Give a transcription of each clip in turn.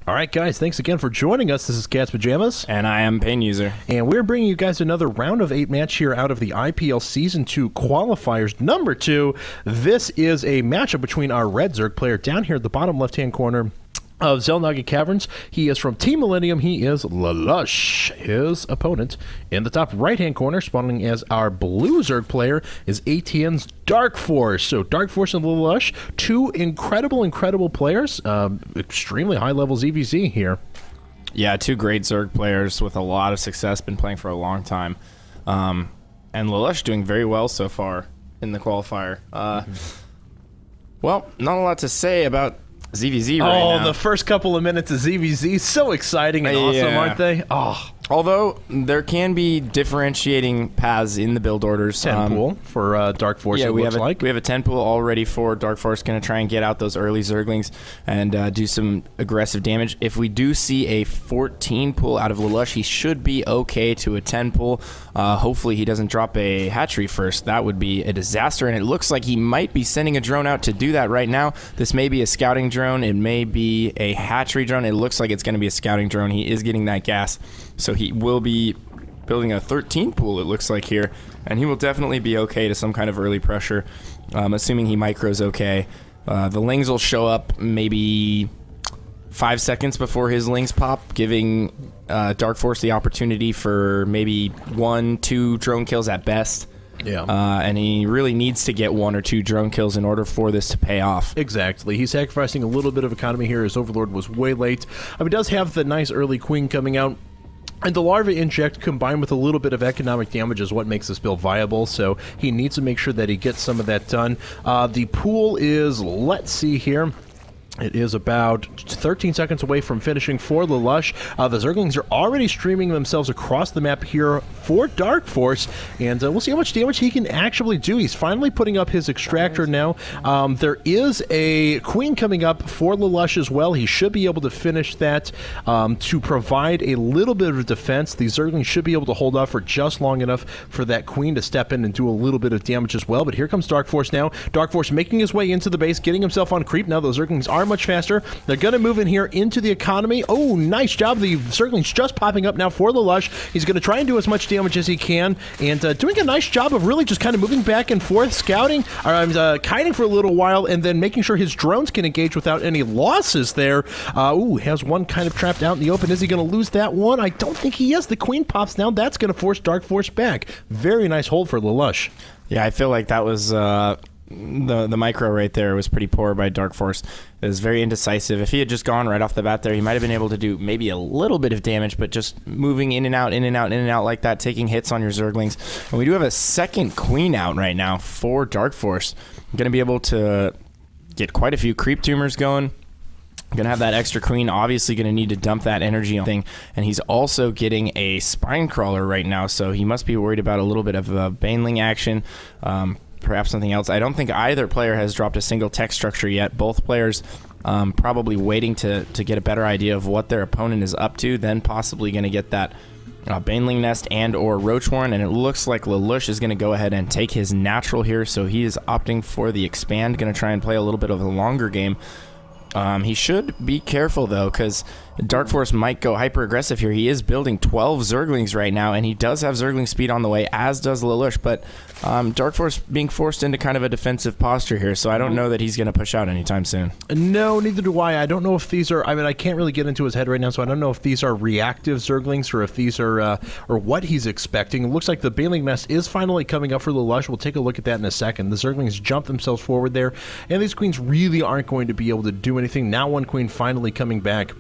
All right, guys, thanks again for joining us. This is Cat's Pajamas. And I am Pain User. And we're bringing you guys another round of 8 match here out of the IPL Season 2 Qualifiers number 2. This is a matchup between our Red Zerg player down here at the bottom left-hand corner of Xel'Naga Caverns. He is from Team Millennium. He is lalush. His opponent in the top right-hand corner, spawning as our Blue Zerg player, is ATN's Dark Force. So Dark Force and lalush, two incredible players. Extremely high levels EVZ here. Yeah, two great Zerg players with a lot of success, been playing for a long time. And lalush doing very well so far in the qualifier. Well, not a lot to say about ZVZ right now. Oh, the first couple of minutes of ZVZ, so exciting and awesome, aren't they? Oh. Although, there can be differentiating paths in the build orders. 10 pool for Dark Force, yeah, it looks like. We have a 10 pool already for Dark Force. Going to try and get out those early Zerglings and do some aggressive damage. If we do see a 14 pool out of lalush, he should be okay to a 10 pool. Hopefully he doesn't drop a hatchery first. That would be a disaster, and it looks like he might be sending a drone out to do that right now. This may be a scouting drone. It may be a hatchery drone. It looks like it's going to be a scouting drone. He is getting that gas. So he will be building a 13 pool, it looks like here, and he will definitely be okay to some kind of early pressure, assuming he micros okay. The lings will show up maybe 5 seconds before his lings pop, giving Dark Force the opportunity for maybe 1-2 drone kills at best. Yeah. And he really needs to get 1 or 2 drone kills in order for this to pay off. Exactly. He's sacrificing a little bit of economy here. His Overlord was way late. He does have the nice early Queen coming out. And the Larva Inject combined with a little bit of economic damage is what makes this build viable, so he needs to make sure that he gets some of that done. The pool is, let's see here, it is about 13 seconds away from finishing for lalush. The Zerglings are already streaming themselves across the map here for Dark Force, and we'll see how much damage he can actually do. He's finally putting up his extractor now. There is a Queen coming up for lalush as well. He should be able to finish that to provide a little bit of defense. The Zerglings should be able to hold off for just long enough for that Queen to step in and do a little bit of damage as well. But here comes Dark Force now. Dark Force making his way into the base, getting himself on creep. Now those Zerglings are much faster. They're going to move in here into the economy. Oh, nice job. The Zergling's just popping up now for lalush. He's going to try and do as much damage as he can, and doing a nice job of really just kind of moving back and forth, scouting, kiting for a little while, and then making sure his drones can engage without any losses there. Ooh, has one kind of trapped out in the open. Is he going to lose that one? I don't think he is. The Queen pops down. That's going to force Dark Force back. Very nice hold for lalush. Yeah, I feel like that was... The micro right there was pretty poor by Dark Force. It was very indecisive. If he had just gone right off the bat there, he might have been able to do maybe a little bit of damage, but just moving in and out like that, taking hits on your Zerglings. And we do have a second Queen out right now for Dark Force. I'm going to be able to get quite a few creep tumors going. Going to have that extra Queen, obviously going to need to dump that energy on thing, and he's also getting a Spine Crawler right now, so he must be worried about a little bit of Baneling action. Perhaps something else. I don't think either player has dropped a single tech structure yet. Both players probably waiting to get a better idea of what their opponent is up to, then possibly going to get that Baneling Nest and or Roach Warren, and it looks like lalush is going to go ahead and take his natural here, so he is opting for the expand, going to try and play a little bit of a longer game. He should be careful, though, because Dark Force might go hyper-aggressive here. He is building 12 Zerglings right now, and he does have Zergling speed on the way, as does lalush, but Dark Force being forced into kind of a defensive posture here, so I don't know that he's going to push out anytime soon. No, neither do I. I don't know if these are... I mean, I can't really get into his head right now, so I don't know if these are reactive Zerglings or if these are... or what he's expecting. It looks like the Baneling Nest is finally coming up for lalush. We'll take a look at that in a second. The Zerglings jump themselves forward there, and these Queens really aren't going to be able to do anything. Now one Queen finally coming back.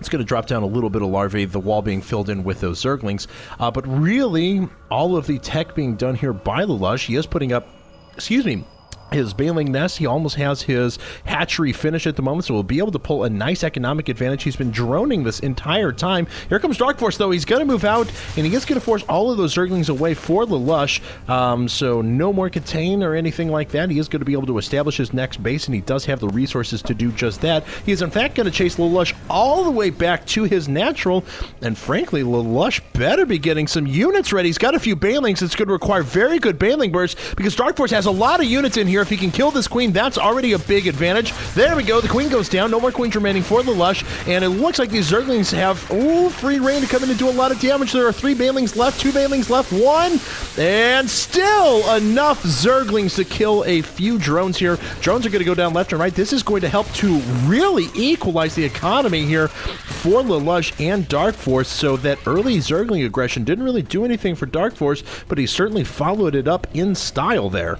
It's going to drop down a little bit of larvae, the wall being filled in with those Zerglings. But really, all of the tech being done here by lalush. He is putting up, excuse me, his Baneling Nest. He almost has his hatchery finished at the moment, so we'll be able to pull a nice economic advantage. He's been droning this entire time. Here comes Dark Force, though. He's going to move out, and he is going to force all of those Zerglings away for lalush. So no more contain or anything like that. He is going to be able to establish his next base, and he does have the resources to do just that. He is, in fact, going to chase lalush all the way back to his natural, and frankly, lalush better be getting some units ready. He's got a few Banelings. It's going to require very good Baneling bursts, because Dark Force has a lot of units in here. here. If he can kill this queen, that's already a big advantage. There we go. The queen goes down. No more queens remaining for lalush. And it looks like these Zerglings have free reign to come in and do a lot of damage. There are 3 banelings left, 2 banelings left, 1. And still enough Zerglings to kill a few drones here. Drones are going to go down left and right. This is going to help to really equalize the economy here for lalush and Dark Force. So that early Zergling aggression didn't really do anything for Dark Force, but he certainly followed it up in style there.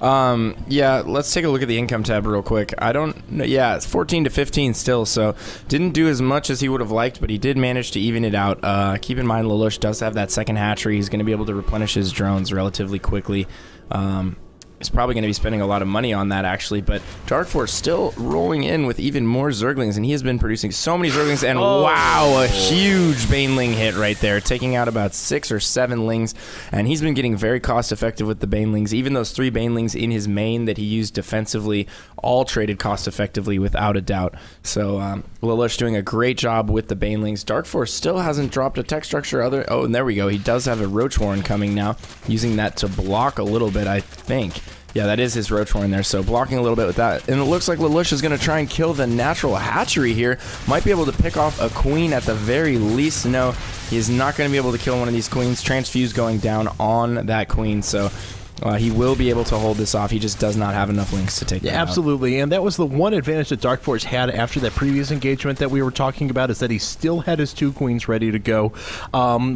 Yeah, let's take a look at the income tab real quick. I don't know. Yeah, it's 14 to 15 still, so didn't do as much as he would have liked, but he did manage to even it out. Keep in mind, lalush does have that second hatchery. He's going to be able to replenish his drones relatively quickly. He's probably going to be spending a lot of money on that, actually, but Dark Force still rolling in with even more Zerglings, and he has been producing so many Zerglings, and wow, a huge Baneling hit right there, taking out about 6 or 7 lings, and he's been getting very cost-effective with the Banelings. Even those 3 Banelings in his main that he used defensively all traded cost-effectively without a doubt. So lalush doing a great job with the Banelings. Dark Force still hasn't dropped a tech structure. Oh, and there we go. He does have a Roach Warren coming now, using that to block a little bit, I think. Yeah, that is his Roach Warren there, so blocking a little bit with that. And it looks like lalush is going to try and kill the natural hatchery here. Might be able to pick off a queen at the very least. No, he is not going to be able to kill one of these queens. Transfuse going down on that queen, so he will be able to hold this off. He just does not have enough links to take that out. Absolutely, and that was the one advantage that Dark Force had after that previous engagement that we were talking about, is that he still had his 2 queens ready to go,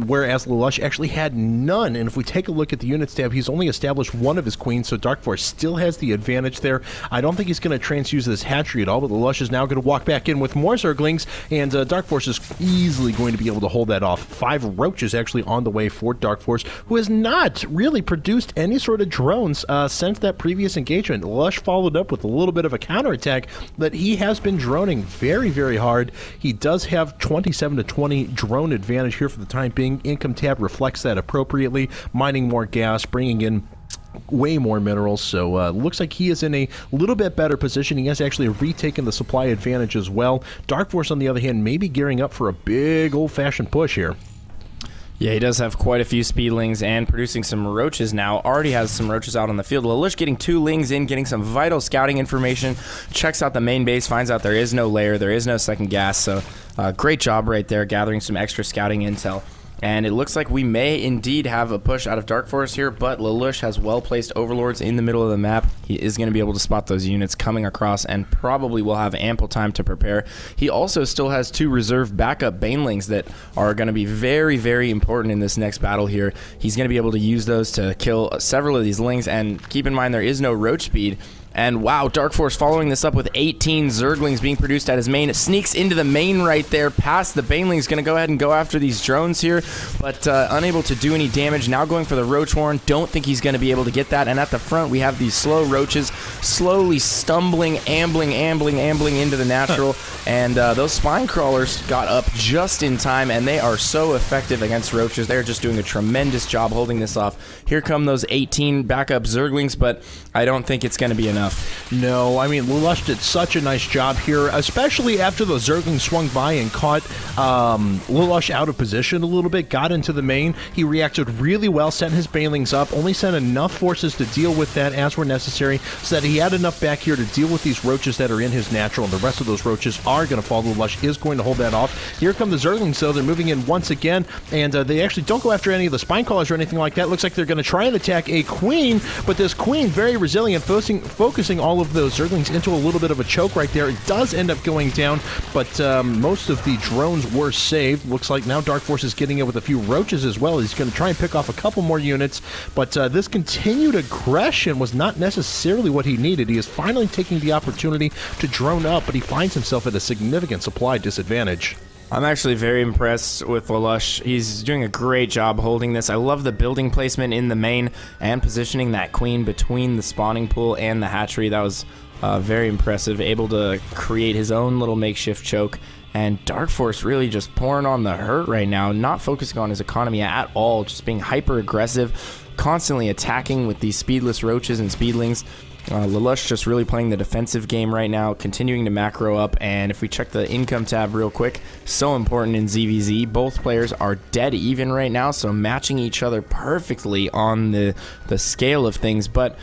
whereas lalush actually had none. And if we take a look at the units tab, he's only established 1 of his queens, so Dark Force still has the advantage there. I don't think he's going to transfuse this hatchery at all, but lalush is now going to walk back in with more Zerglings, and Dark Force is easily going to be able to hold that off. 5 roaches actually on the way for Dark Force, who has not really produced any sort of drones since that previous engagement. Lush followed up with a little bit of a counterattack, but he has been droning very, very hard. He does have 27 to 20 drone advantage here for the time being. Income tab reflects that appropriately, mining more gas, bringing in way more minerals, so looks like he is in a little bit better position. He has actually retaken the supply advantage as well. Dark Force, on the other hand, may be gearing up for a big old-fashioned push here. Yeah, he does have quite a few speedlings and producing some roaches now. Already has some roaches out on the field. lalush getting 2 lings in, getting some vital scouting information. Checks out the main base, finds out there is no lair, there is no second gas. So great job right there, gathering some extra scouting intel. And it looks like we may indeed have a push out of Dark Force here, but lalush has well-placed Overlords in the middle of the map. He is going to be able to spot those units coming across and probably will have ample time to prepare. He also still has 2 reserve backup Banelings that are going to be very, very important in this next battle here. He's going to be able to use those to kill several of these lings, and keep in mind there is no roach speed. And wow, Dark Force following this up with 18 Zerglings being produced at his main. It sneaks into the main right there, past the Banelings. Going to go ahead and go after these drones here, but unable to do any damage. Now going for the Roach Warren. Don't think he's going to be able to get that. And at the front, we have these slow roaches slowly stumbling, ambling into the natural. And those spine crawlers got up just in time, and they are so effective against roaches. They're just doing a tremendous job holding this off. Here come those 18 backup Zerglings, but I don't think it's going to be enough. No, I mean, lalush did such a nice job here, especially after the Zerglings swung by and caught lalush out of position a little bit, got into the main. He reacted really well, sent his Banelings up, only sent enough forces to deal with that as were necessary, so that he had enough back here to deal with these roaches that are in his natural, and the rest of those roaches are going to fall. lalush is going to hold that off. Here come the Zerglings, though. They're moving in once again, and they actually don't go after any of the spine crawlers or anything like that. Looks like they're going to try and attack a queen, but this queen, very resilient, focusing all of those Zerglings into a little bit of a choke right there. It does end up going down, but most of the drones were saved. Looks like now Dark Force is getting it with a few roaches as well. He's going to try and pick off a couple more units, but this continued aggression was not necessarily what he needed. He is finally taking the opportunity to drone up, but he finds himself at a significant supply disadvantage. I'm actually very impressed with lalush. He's doing a great job holding this. I love the building placement in the main and positioning that queen between the spawning pool and the hatchery. That was very impressive. Able to create his own little makeshift choke. And Dark Force really just pouring on the hurt right now, not focusing on his economy at all, just being hyper aggressive, constantly attacking with these speedless roaches and speedlings. lalush just really playing the defensive game right now, continuing to macro up, and if we check the income tab real quick, so important in ZVZ. Both players are dead even right now, so matching each other perfectly on the scale of things, but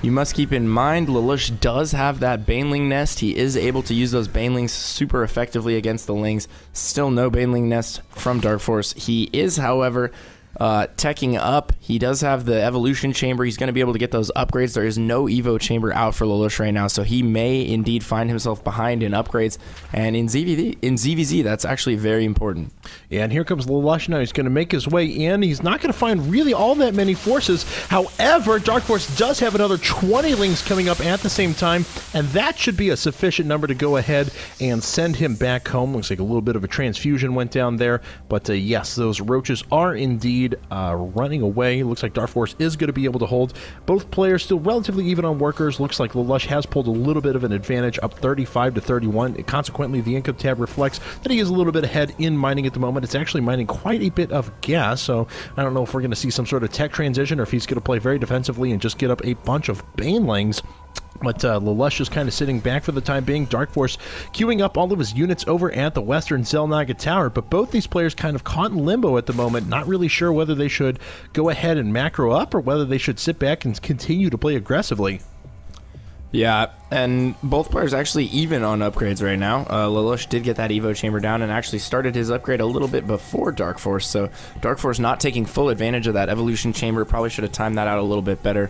You must keep in mind, lalush does have that Baneling nest. He is able to use those Banelings super effectively against the Lings. Still no Baneling nest from Dark Force. He is, however, teching up. He does have the evolution chamber. He's going to be able to get those upgrades. There is no evo chamber out for lalush right now, so he may indeed find himself behind in upgrades. And in ZVZ, that's actually very important. Yeah, and here comes lalush now. He's going to make his way in. He's not going to find really all that many forces. However, Dark Force does have another 20 Lings coming up at the same time, and that should be a sufficient number to go ahead and send him back home. Looks like a little bit of a transfusion went down there, but yes, those roaches are indeed running away. Looks like Dark Force is going to be able to hold. Both players still relatively even on workers. Looks like lalush has pulled a little bit of an advantage, up 35 to 31. Consequently, the income tab reflects that he is a little bit ahead in mining at the moment. It's actually mining quite a bit of gas, so I don't know if we're going to see some sort of tech transition or if he's going to play very defensively and just get up a bunch of Banelings. But lalush is kind of sitting back for the time being. Dark Force queuing up all of his units over at the Western Xel'Naga Tower, but both these players kind of caught in limbo at the moment, not really sure whether they should go ahead and macro up or whether they should sit back and continue to play aggressively. Yeah, and both players actually even on upgrades right now. lalush did get that evo chamber down and actually started his upgrade a little bit before Dark Force, so Dark Force not taking full advantage of that evolution chamber. Probably should have timed that out a little bit better.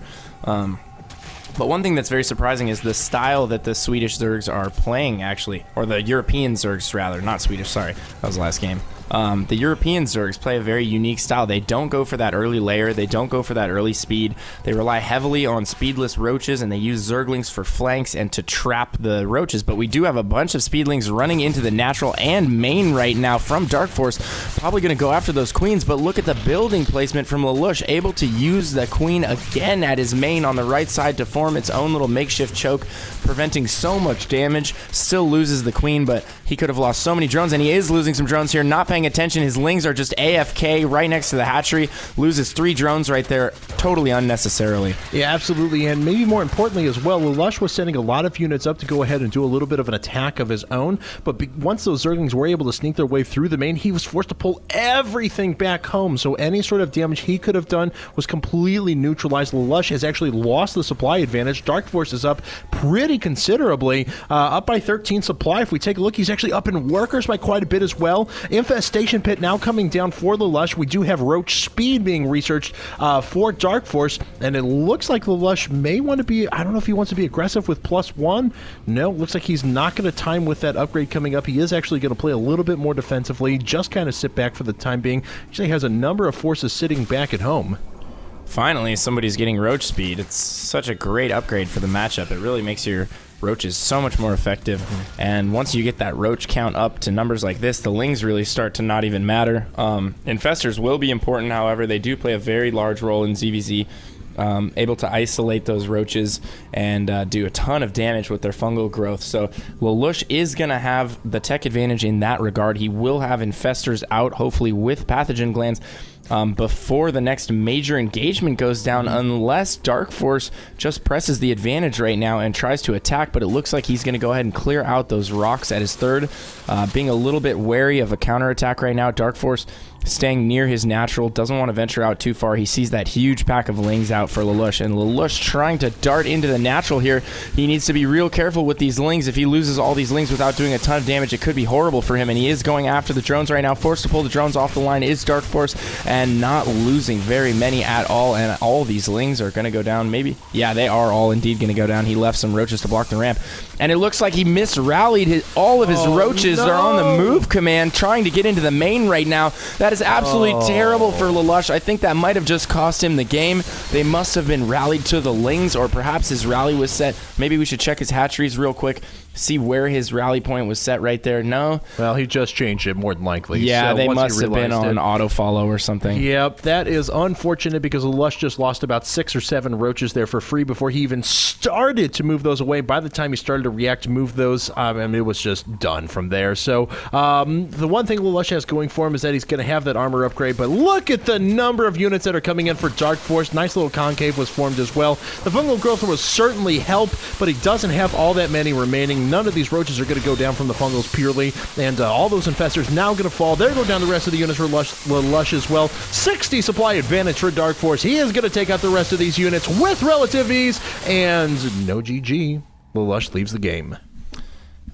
But one thing that's very surprising is the style that the Swedish Zergs are playing, actually. Or the European Zergs, rather. Not Swedish, sorry. That was the last game. The European Zergs play a very unique style. They don't go for that early layer. They don't go for that early speed. They rely heavily on speedless roaches, and they use Zerglings for flanks and to trap the roaches. But we do have a bunch of speedlings running into the natural and main right now from Dark Force. Probably going to go after those queens, but look at the building placement from lalush. Able to use the queen again at his main on the right side to form its own little makeshift choke, preventing so much damage. Still loses the queen, but he could have lost so many drones, and he is losing some drones here. Not paying attention. His Lings are just AFK right next to the hatchery. Loses 3 drones right there, totally unnecessarily. Yeah, absolutely, and maybe more importantly as well, lalush was sending a lot of units up to go ahead and do a little bit of an attack of his own, but once those Zerglings were able to sneak their way through the main, he was forced to pull everything back home, so any sort of damage he could have done was completely neutralized. lalush has actually lost the supply advantage. Dark Force is up pretty considerably, up by 13 supply. If we take a look, he's actually up in workers by quite a bit as well. Infestation Pit now coming down for lalush. We do have roach speed being researched for Dark Force, and it looks like lalush may want to be, I don't know if he wants to be aggressive with +1. No, looks like he's not going to time with that upgrade coming up. He is actually going to play a little bit more defensively, just kind of sit back for the time being. Actually has a number of forces sitting back at home. Finally, somebody's getting roach speed. It's such a great upgrade for the matchup. It really makes your roaches so much more effective. And once you get that roach count up to numbers like this, the Lings really start to not even matter. Infestors will be important, however. They do play a very large role in ZVZ. Able to isolate those roaches and do a ton of damage with their fungal growth. So lalush is going to have the tech advantage in that regard. He will have infestors out, hopefully with pathogen glands, before the next major engagement goes down, unless Dark Force just presses the advantage right now and tries to attack. But it looks like he's going to go ahead and clear out those rocks at his third, being a little bit wary of a counterattack right now. Dark Force staying near his natural, doesn't want to venture out too far. He sees that huge pack of Lings out for lalush, and lalush trying to dart into the natural here. He needs to be real careful with these Lings. If he loses all these Lings without doing a ton of damage, it could be horrible for him, and he is going after the drones right now. Forced to pull the drones off the line is Dark Force, and not losing very many at all, and all these Lings are going to go down. Maybe, yeah, they are all indeed going to go down. He left some roaches to block the ramp, and it looks like he misrallied all of his roaches. No. They're on the move command, trying to get into the main right now. That is absolutely terrible for lalush. I think that might have just cost him the game. They must have been rallied to the Lings, or perhaps his rally was set. Maybe we should check his hatcheries real quick, see where his rally point was set right there. No. Well, he just changed it more than likely. Yeah, so they once must have been on auto follow or something. Yep, that is unfortunate because lalush just lost about 6 or 7 roaches there for free before he even started to move those away. By the time he started to react to move those, I mean, it was just done from there. So the one thing lalush has going for him is that he's going to have that armor upgrade, but look at the number of units that are coming in for Dark Force. Nice little concave was formed as well. The fungal growth will certainly help, but he doesn't have all that many remaining. anything. None of these roaches are going to go down from the fungals purely, and all those infestors now going to fall. There go down the rest of the units for lalush as well. 60 supply advantage for Dark Force. He is going to take out the rest of these units with relative ease, and no GG. lalush leaves the game.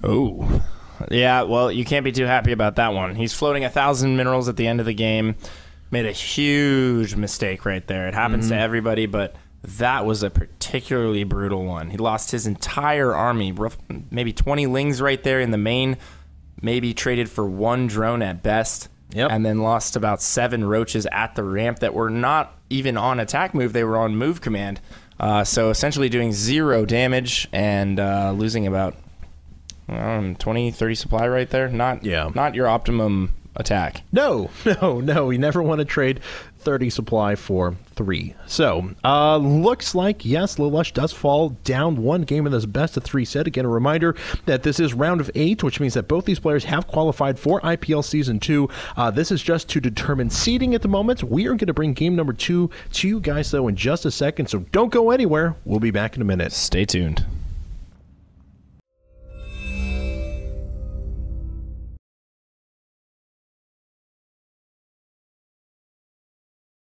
Oh. Yeah, well, you can't be too happy about that one. He's floating 1,000 minerals at the end of the game. Made a huge mistake right there. It happens to everybody, but that was a particularly brutal one. He lost his entire army, maybe 20 lings right there in the main, maybe traded for 1 drone at best, and then lost about 7 roaches at the ramp that were not even on attack move. They were on move command. So essentially doing 0 damage and losing about 20, 30 supply right there. Not your optimum attack. No. You never want to trade 30 supply for 3. So, looks like, yes, lalush does fall down 1 game in this best of 3 set. Again, a reminder that this is round of 8, which means that both these players have qualified for IPL Season 2. This is just to determine seeding at the moment. We are going to bring game number 2 to you guys, though, in just a second, so don't go anywhere. We'll be back in a minute. Stay tuned.